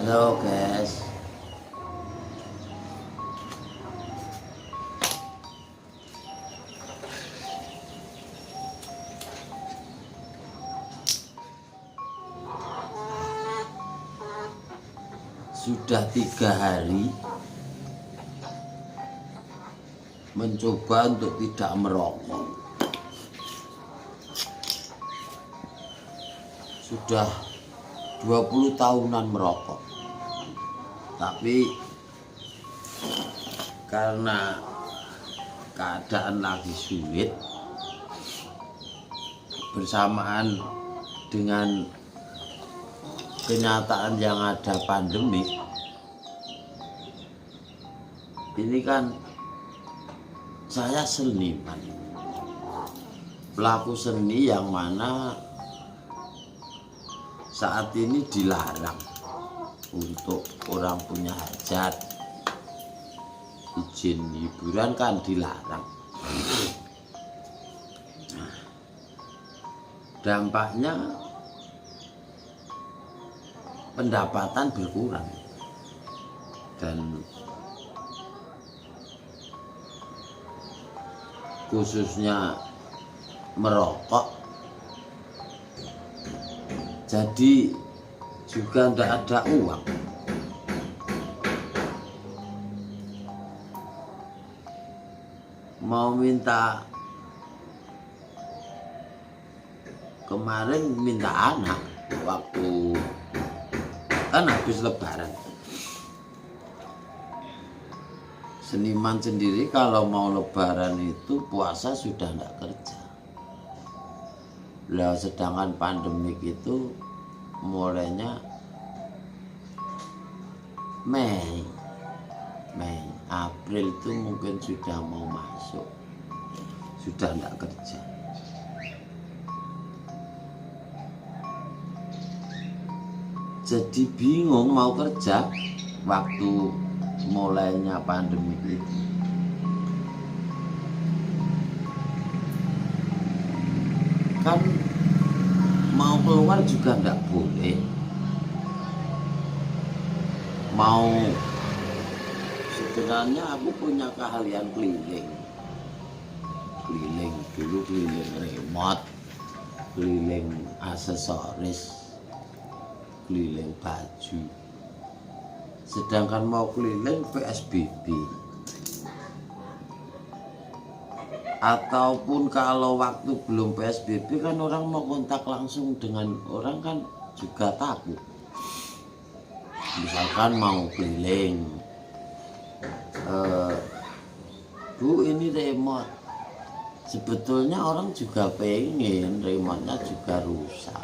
Halo guys. Sudah 3 hari mencoba untuk tidak merokok. Sudah 20 tahunan merokok, tapi karena keadaan lagi sulit bersamaan dengan kenyataan yang ada pandemi ini, kan saya seniman, pelaku seni yang mana saat ini dilarang untuk orang punya hajat, izin hiburan kan dilarang. Nah, dampaknya pendapatan berkurang dan khususnya merokok, jadi juga tidak ada uang. Mau minta, kemarin minta anak waktu kan habis lebaran. Seniman sendiri kalau mau lebaran itu puasa sudah tidak kerja. Lah sedangkan pandemik itu mulainya Mei, April itu mungkin sudah mau masuk, sudah tidak kerja. Jadi bingung mau kerja waktu mulainya pandemi itu. Kan mau keluar juga tidak boleh. Mau, sebenarnya aku punya keahlian keliling dulu, keliling remote, keliling aksesoris, keliling baju. Sedangkan mau keliling PSBB, ataupun kalau waktu belum PSBB kan orang mau kontak langsung dengan orang kan juga takut. Misalkan mau keliling, Bu ini remote, sebetulnya orang juga pengen remote-nya juga rusak,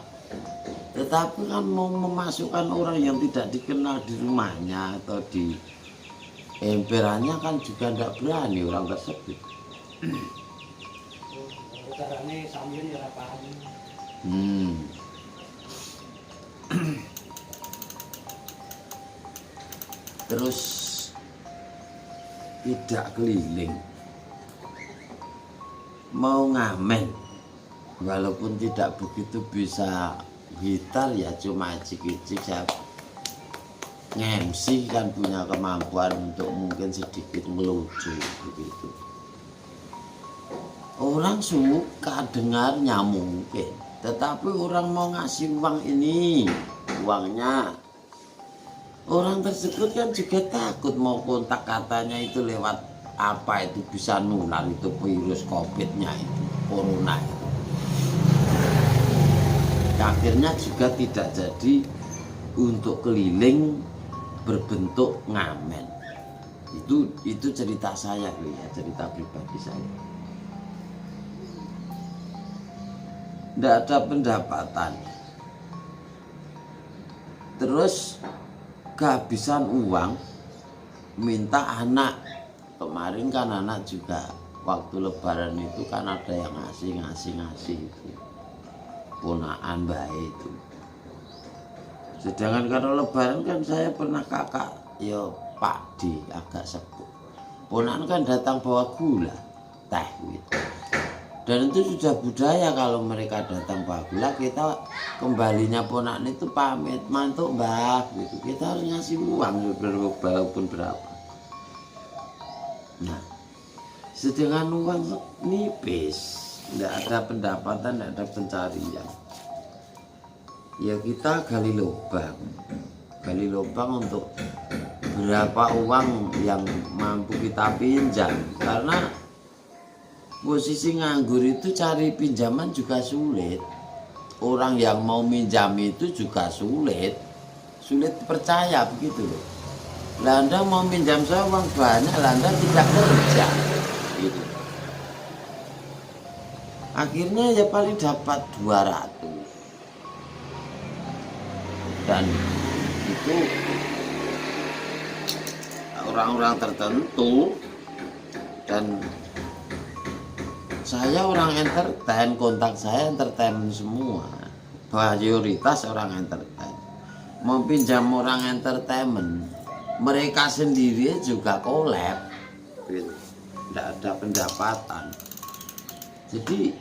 tetapi kan mau memasukkan orang yang tidak dikenal di rumahnya atau di emperannya kan juga tidak berani orang tersebut. Terus tidak keliling, mau ngamen, walaupun tidak begitu bisa gitar ya cuma cik-cik. Saya nge-MC kan punya kemampuan untuk mungkin sedikit melucu begitu. Orang suka dengarnya mungkin, tetapi orang mau ngasih uang ini, uangnya orang tersebut kan juga takut mau kontak, katanya itu lewat apa itu bisa nular, itu virus COVID-nya itu, corona itu. Akhirnya juga tidak jadi untuk keliling berbentuk ngamen. Itu cerita saya, ya, cerita pribadi saya. Tidak ada pendapatan. Terus kehabisan uang, minta anak. Kemarin kan anak juga waktu lebaran itu kan ada yang ngasih itu, ponaan baik itu. Sedangkan kalau lebaran kan saya pernah kakak, yo Pak D agak sepuh, ponaan kan datang bawa gula, teh gitu. Dan itu sudah budaya kalau mereka datang bawa gula, kita kembalinya ponakan itu pamit, mantuk mbah gitu. Kita harus ngasih uang walaupun berapa. Nah, sedangkan uang nipis, tidak ada pendapatan, tidak ada pencarian. Ya kita gali lubang untuk berapa uang yang mampu kita pinjam, karena posisi nganggur itu cari pinjaman juga sulit. Orang yang mau minjam itu juga sulit percaya begitu loh. Lah Anda mau minjam saya uang banyak, lah Anda tidak kerja gitu. Akhirnya ya paling dapat 200. Dan itu orang-orang tertentu, dan saya orang entertain, kontak saya entertainment semua, mayoritas orang entertain. Mau pinjam orang entertainment, mereka sendiri juga collab, tidak ada pendapatan. Jadi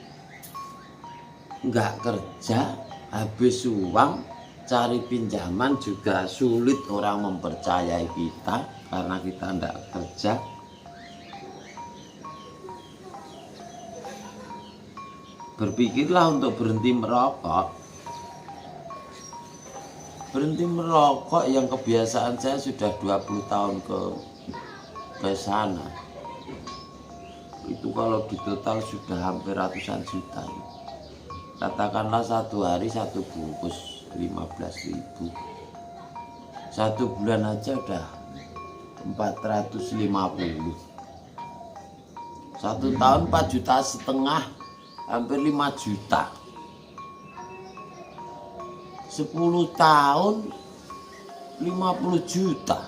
nggak kerja, habis uang, cari pinjaman juga sulit orang mempercayai kita karena kita tidak kerja. Berpikirlah untuk berhenti merokok. Berhenti merokok yang kebiasaan saya sudah 20 tahun ke sana. Itu kalau di total sudah hampir ratusan juta. Katakanlah satu hari satu bungkus 15.000. Satu bulan aja udah 450. Satu tahun 4,5 juta, hampir 5 juta. 10 tahun 50 juta.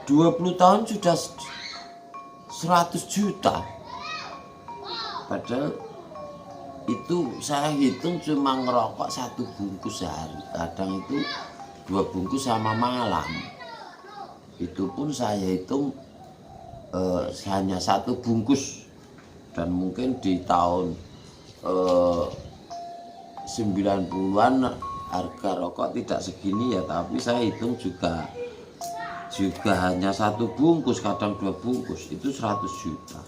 20 tahun sudah 100 juta. Padahal itu saya hitung cuma ngerokok 1 bungkus sehari. Kadang itu 2 bungkus sama malam. Itu pun saya hitung hanya 1 bungkus. Dan mungkin di tahun 90-an harga rokok tidak segini ya, tapi saya hitung juga hanya 1 bungkus, kadang 2 bungkus, itu 100 juta.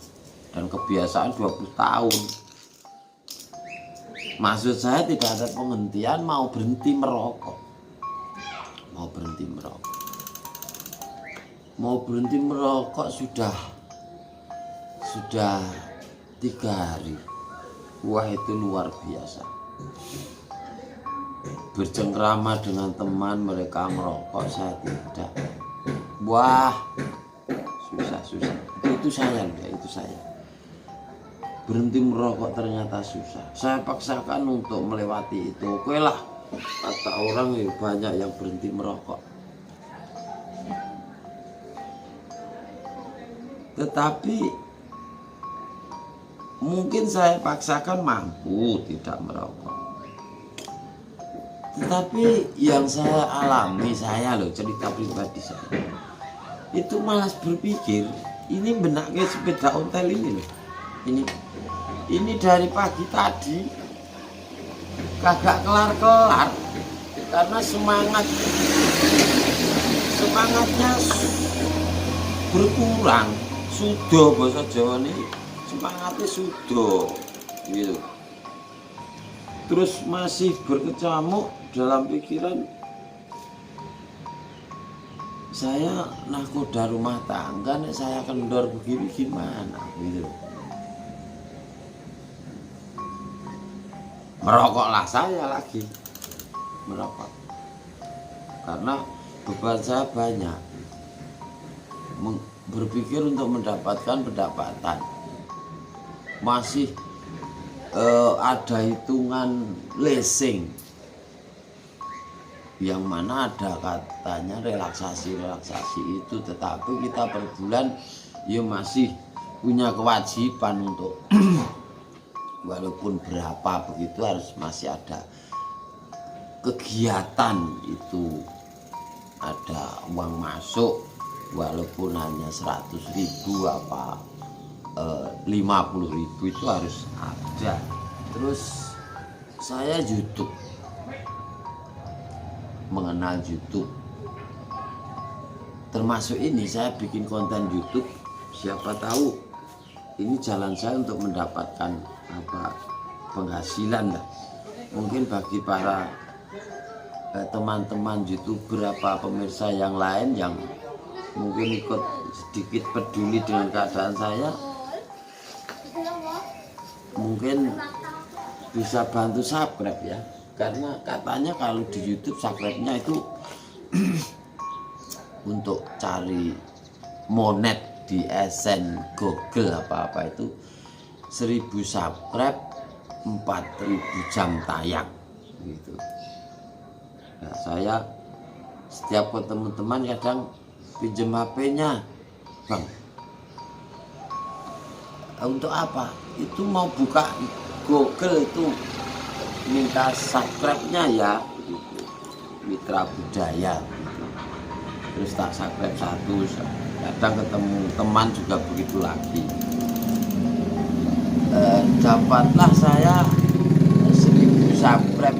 Dan kebiasaan 20 tahun. Maksud saya tidak ada penghentian, mau berhenti merokok. Mau berhenti merokok sudah 3 hari. Wah, itu luar biasa. Bercengkrama dengan teman, mereka merokok, saya tidak. Wah, susah. Itu saya. Berhenti merokok ternyata susah. Saya paksakan untuk melewati itu. Oke lah, kata orang ya banyak yang berhenti merokok. Tetapi mungkin saya paksakan mampu tidak merokok. Tetapi yang saya alami, cerita pribadi saya, itu malas berpikir, ini benaknya sepeda ontel ini loh. Ini dari pagi tadi kagak kelar-kelar karena semangatnya berkurang. Sudah bahasa Jawa nih, semangatnya sudah gitu. Terus masih berkecamuk dalam pikiran, saya nakoda rumah tangga, nih saya kendor begini gimana gitu. Merokoklah saya lagi, merokok karena beban saya banyak. Berpikir untuk mendapatkan pendapatan, masih ada hitungan leasing yang mana ada katanya relaksasi itu, tetapi kita per bulan ya masih punya kewajiban untuk walaupun berapa begitu harus masih ada kegiatan itu, ada uang masuk walaupun hanya 100.000 apa 50.000 itu harus ada. Terus saya YouTube, mengenal YouTube, termasuk ini saya bikin konten YouTube. Siapa tahu ini jalan saya untuk mendapatkan penghasilan lah. Mungkin bagi para teman-teman YouTuber pemirsa yang lain yang mungkin ikut sedikit peduli dengan keadaan saya, mungkin bisa bantu subscribe ya, karena katanya kalau di YouTube subscribe-nya itu untuk cari monet di AdSense, Google apa-apa itu 1000 subscribe 4000 jam tayang gitu. Nah, saya setiap ketemu teman kadang pinjam HP-nya, Bang, untuk apa? Itu mau buka Google itu minta subscribe-nya ya gitu. Mitra Budaya gitu. Terus tak subscribe satu, kadang ketemu teman juga begitu lagi. Dapatlah saya 1000 subscribe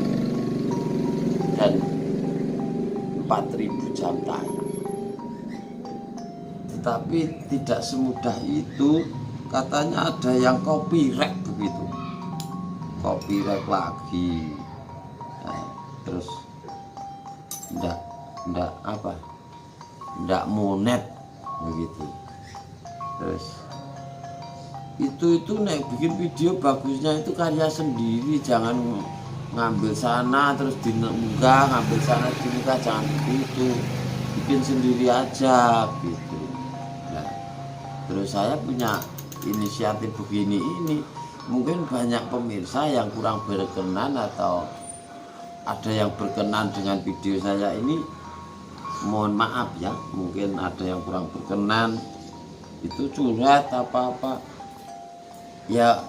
dan 4000 jam tayang. Tetapi tidak semudah itu, katanya ada yang copyright begitu, copyright lagi. Nah, terus ndak monet begitu. Terus itu nek bikin video bagusnya itu karya sendiri, jangan ngambil sana terus diunggah, ngambil sana diunggah, jangan begitu, bikin sendiri aja gitu. Nah, terus saya punya inisiatif begini ini, mungkin banyak pemirsa yang kurang berkenan atau ada yang berkenan dengan video saya ini, mohon maaf ya, mungkin ada yang kurang berkenan, itu curhat apa-apa ya.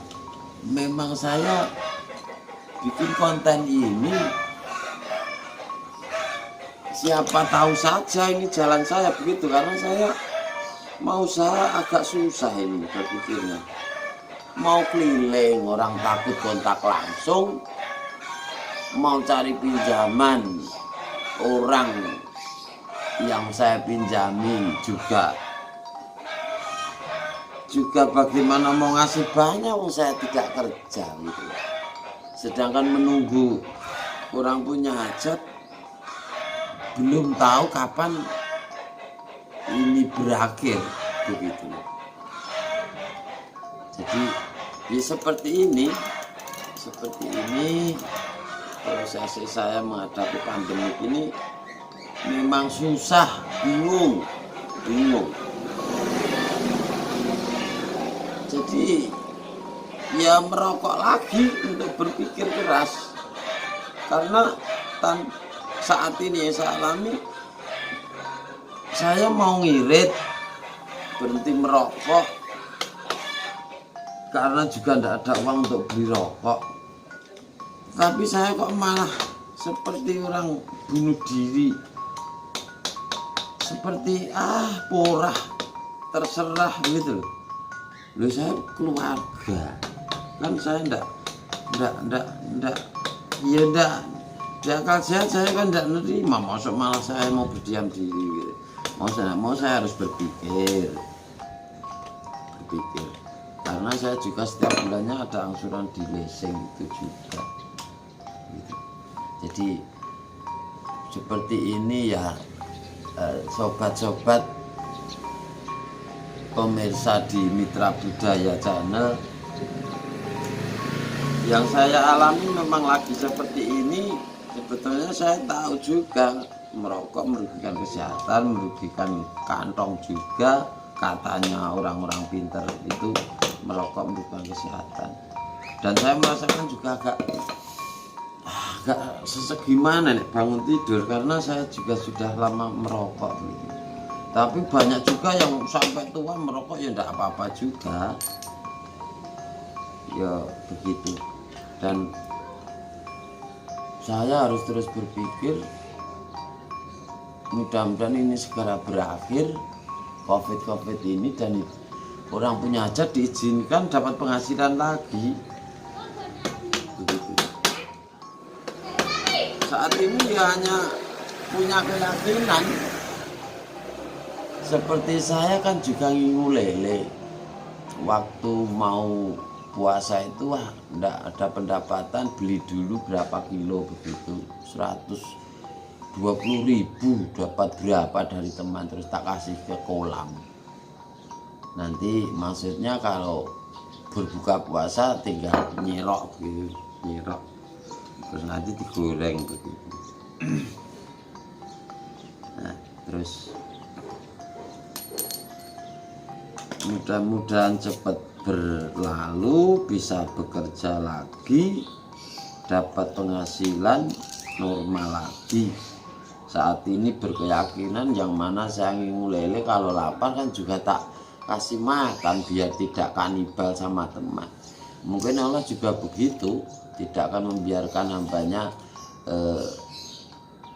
Memang saya bikin konten ini siapa tahu saja ini jalan saya begitu, karena saya mau usaha agak susah ini berpikirnya. Mau keliling orang takut kontak langsung, mau cari pinjaman orang yang saya pinjami juga bagaimana mau ngasih banyak, saya tidak kerja gitu. Sedangkan menunggu orang punya hajat, belum tahu kapan ini berakhir begitu. Jadi ya seperti ini proses saya menghadapi pandemi ini memang susah, bingung. Jadi ya merokok lagi untuk berpikir keras, karena saat ini yang saya alami, saya mau ngirit, berhenti merokok karena juga tidak ada uang untuk beli rokok. Tapi saya kok malah seperti orang bunuh diri, seperti porah, terserah gitu. Loh, saya keluarga, kan saya enggak di akal sehat saya kan enggak nerima, maksud malah saya mau berdiam diri gitu. Mau saya harus berpikir, karena saya juga setiap bulannya ada angsuran di leasing itu juga gitu. Jadi seperti ini ya, sobat-sobat pemirsa di Mitra Budaya Channel, yang saya alami memang lagi seperti ini. Sebetulnya saya tahu juga merokok merugikan kesehatan, merugikan kantong juga. Katanya orang-orang pintar itu merokok merugikan kesehatan, dan saya merasakan juga agak sesek gimana nih bangun tidur, karena saya juga sudah lama merokok gitu. Tapi banyak juga yang sampai tua merokok ya enggak apa-apa juga. Ya begitu. Dan saya harus terus berpikir, mudah-mudahan ini segera berakhir COVID ini, dan orang punya hajat diizinkan dapat penghasilan lagi. Begitu. Saat ini ya hanya punya keyakinan. Seperti saya kan juga ngingu lele. Waktu mau puasa itu enggak ada pendapatan, beli dulu berapa kilo begitu, 120.000 dapat berapa dari teman, terus tak kasih ke kolam. Nanti maksudnya kalau berbuka puasa tinggal nyerok gitu, nyerok terus nanti digoreng begitu. Nah terus mudah-mudahan cepat berlalu, bisa bekerja lagi, dapat penghasilan normal lagi. Saat ini berkeyakinan yang mana saya ngingu lele, kalau lapar kan juga tak kasih makan biar tidak kanibal sama teman. Mungkin Allah juga begitu, tidak akan membiarkan hambanya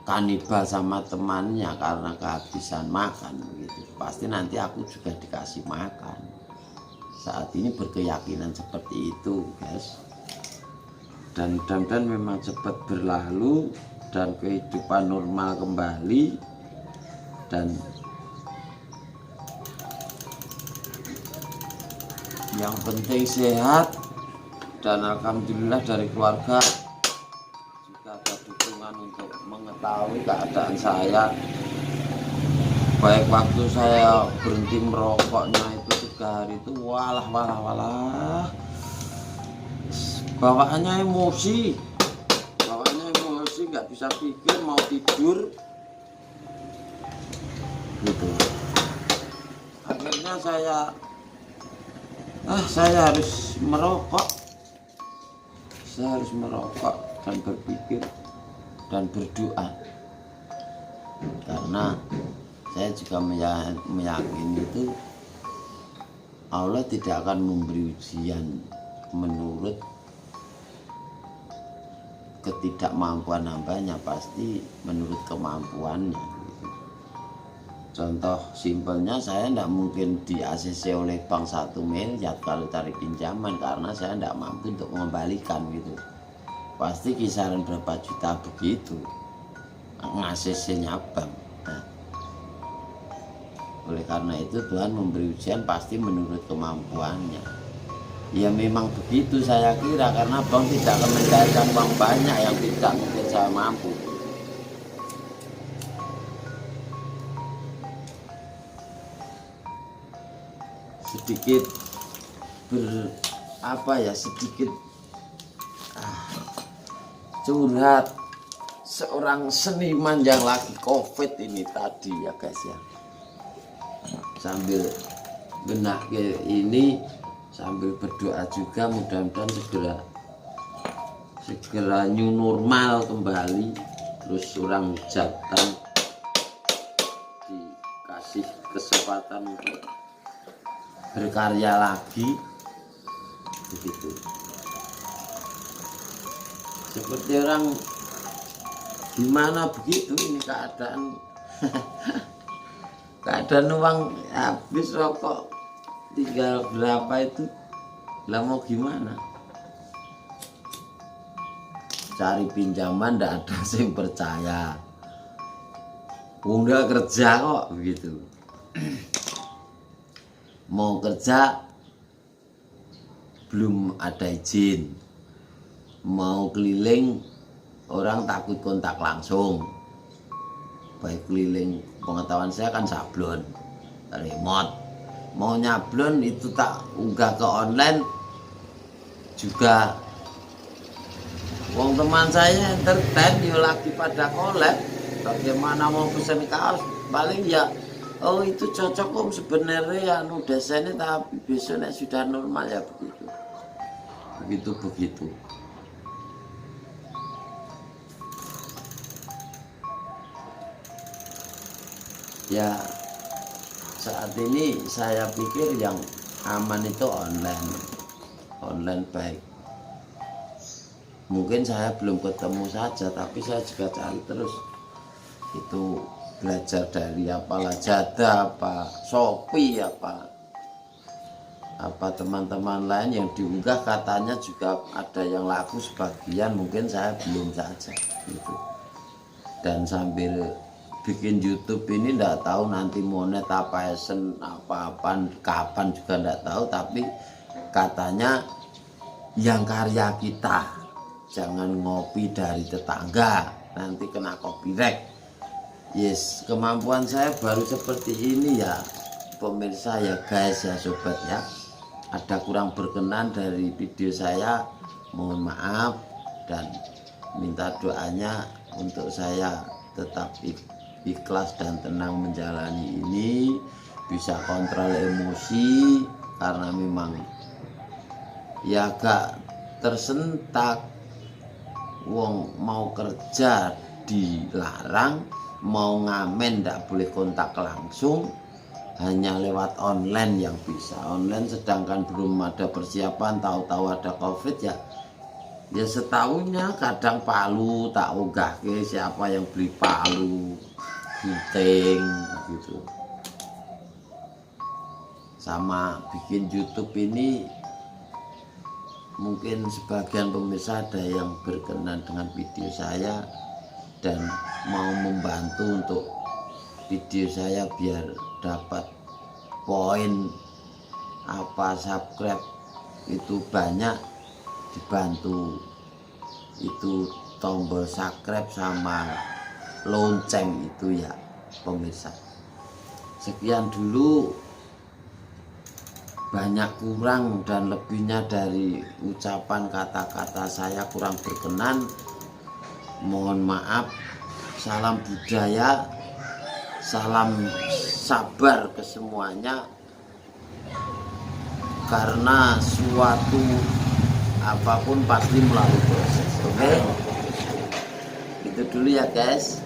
kanibal sama temannya karena kehabisan makan begitu. Pasti nanti aku juga dikasih makan. Saat ini berkeyakinan seperti itu, guys. Dan mudah-mudahan memang cepat berlalu dan kehidupan normal kembali, dan yang penting sehat, dan alhamdulillah dari keluarga juga ada dukungan untuk mengetahui keadaan saya. Baik waktu saya berhenti merokoknya itu 3 hari itu walah bawaannya emosi, nggak bisa pikir, mau tidur gitu. Akhirnya saya harus merokok, dan berpikir dan berdoa, karena saya juga meyakini itu Allah tidak akan memberi ujian menurut ketidakmampuan hambanya, pasti menurut kemampuannya. Contoh simpelnya, saya tidak mungkin di ACC oleh bank 1 miliar kalau cari pinjaman, karena saya tidak mampu untuk mengembalikan gitu. Pasti kisaran berapa juta begitu ACC-nya bank. Nah, oleh karena itu Tuhan memberi ujian pasti menurut kemampuannya. Ya memang begitu saya kira, karena bank tidak akan mencairkan uang banyak yang tidak mungkin saya mampu. Sedikit sedikit curhat seorang seniman yang lagi COVID ini tadi ya guys ya. Sambil benak ini, sambil berdoa juga mudah-mudahan segera new normal kembali, terus orang hujatan dikasih kesempatan untuk berkarya lagi begitu. Seperti orang gimana begitu ini keadaan. Keadaan uang habis, rokok tinggal berapa itu, lah mau gimana, cari pinjaman ndak ada yang percaya, nggak kerja kok begitu. Mau kerja belum ada izin, mau keliling orang takut kontak langsung. Baik keliling, pengetahuan saya kan sablon, remote, mau nyablon itu tak unggah ke online juga. Wong teman saya entertain yo lagi pada collab, bagaimana mau pesen kaos, paling ya oh itu cocok om sebenarnya anu desainnya, tapi besoknya sudah normal ya begitu. Ya saat ini saya pikir yang aman itu online baik. Mungkin saya belum ketemu saja, tapi saya juga cari terus itu, belajar dari apa Lazada, apa Shopee, apa apa teman-teman lain yang diunggah katanya juga ada yang laku sebagian, mungkin saya belum saja gitu. Dan sambil bikin YouTube ini ndak tahu nanti monet apa esen apa-apaan kapan juga ndak tahu, tapi katanya yang karya kita jangan ngopi dari tetangga nanti kena copyright. Yes, kemampuan saya baru seperti ini ya pemirsa ya guys ya sobat ya. Ada kurang berkenan dari video saya, mohon maaf dan minta doanya untuk saya tetap ikhlas dan tenang menjalani ini, bisa kontrol emosi karena memang ya agak tersentak. Wong mau kerja dilarang, mau ngamen ndak boleh kontak langsung, hanya lewat online yang bisa online, sedangkan belum ada persiapan, tahu-tahu ada covid ya setahunnya kadang palu tak unggah ke siapa yang beli palu gunting gitu. Sama bikin YouTube ini mungkin sebagian pemirsa ada yang berkenan dengan video saya dan mau membantu untuk video saya biar dapat poin apa subscribe itu banyak, dibantu itu tombol subscribe sama lonceng itu ya pemirsa. Sekian dulu, banyak kurang dan lebihnya dari ucapan kata-kata saya kurang berkenan, mohon maaf. Salam budaya, salam sabar ke semuanya, karena suatu apapun pasti melalui proses. Oke, itu dulu ya guys.